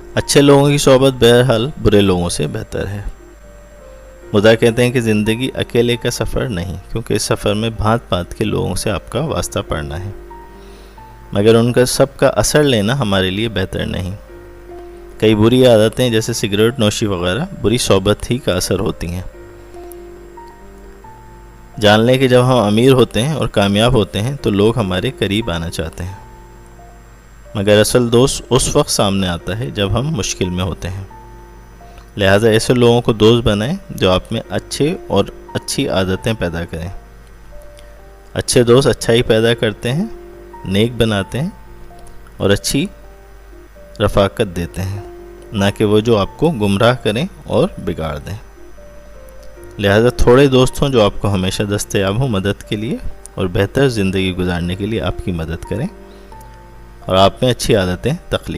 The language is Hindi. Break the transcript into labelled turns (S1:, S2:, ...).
S1: अच्छे लोगों की सोहबत बहरहाल बुरे लोगों से बेहतर है। खुदा कहते हैं कि ज़िंदगी अकेले का सफ़र नहीं, क्योंकि इस सफ़र में भांत भांत के लोगों से आपका वास्ता पड़ना है, मगर उनका सबका असर लेना हमारे लिए बेहतर नहीं। कई बुरी आदतें जैसे सिगरेट नोशी वगैरह बुरी सोहबत ही का असर होती हैं। जान लें कि जब हम अमीर होते हैं और कामयाब होते हैं तो लोग हमारे करीब आना चाहते हैं, मगर असल दोस्त उस वक्त सामने आता है जब हम मुश्किल में होते हैं। लिहाजा ऐसे लोगों को दोस्त बनाएं जो आप में अच्छे और अच्छी आदतें पैदा करें। अच्छे दोस्त अच्छाई पैदा करते हैं, नेक बनाते हैं और अच्छी रफ़ाकत देते हैं, ना कि वो जो आपको गुमराह करें और बिगाड़ दें। लिहाजा थोड़े दोस्त हों जो आपको हमेशा दस्तयाब हों मदद के लिए और बेहतर ज़िंदगी गुजारने के लिए आपकी मदद करें और आप में अच्छी आदतें तख्लीक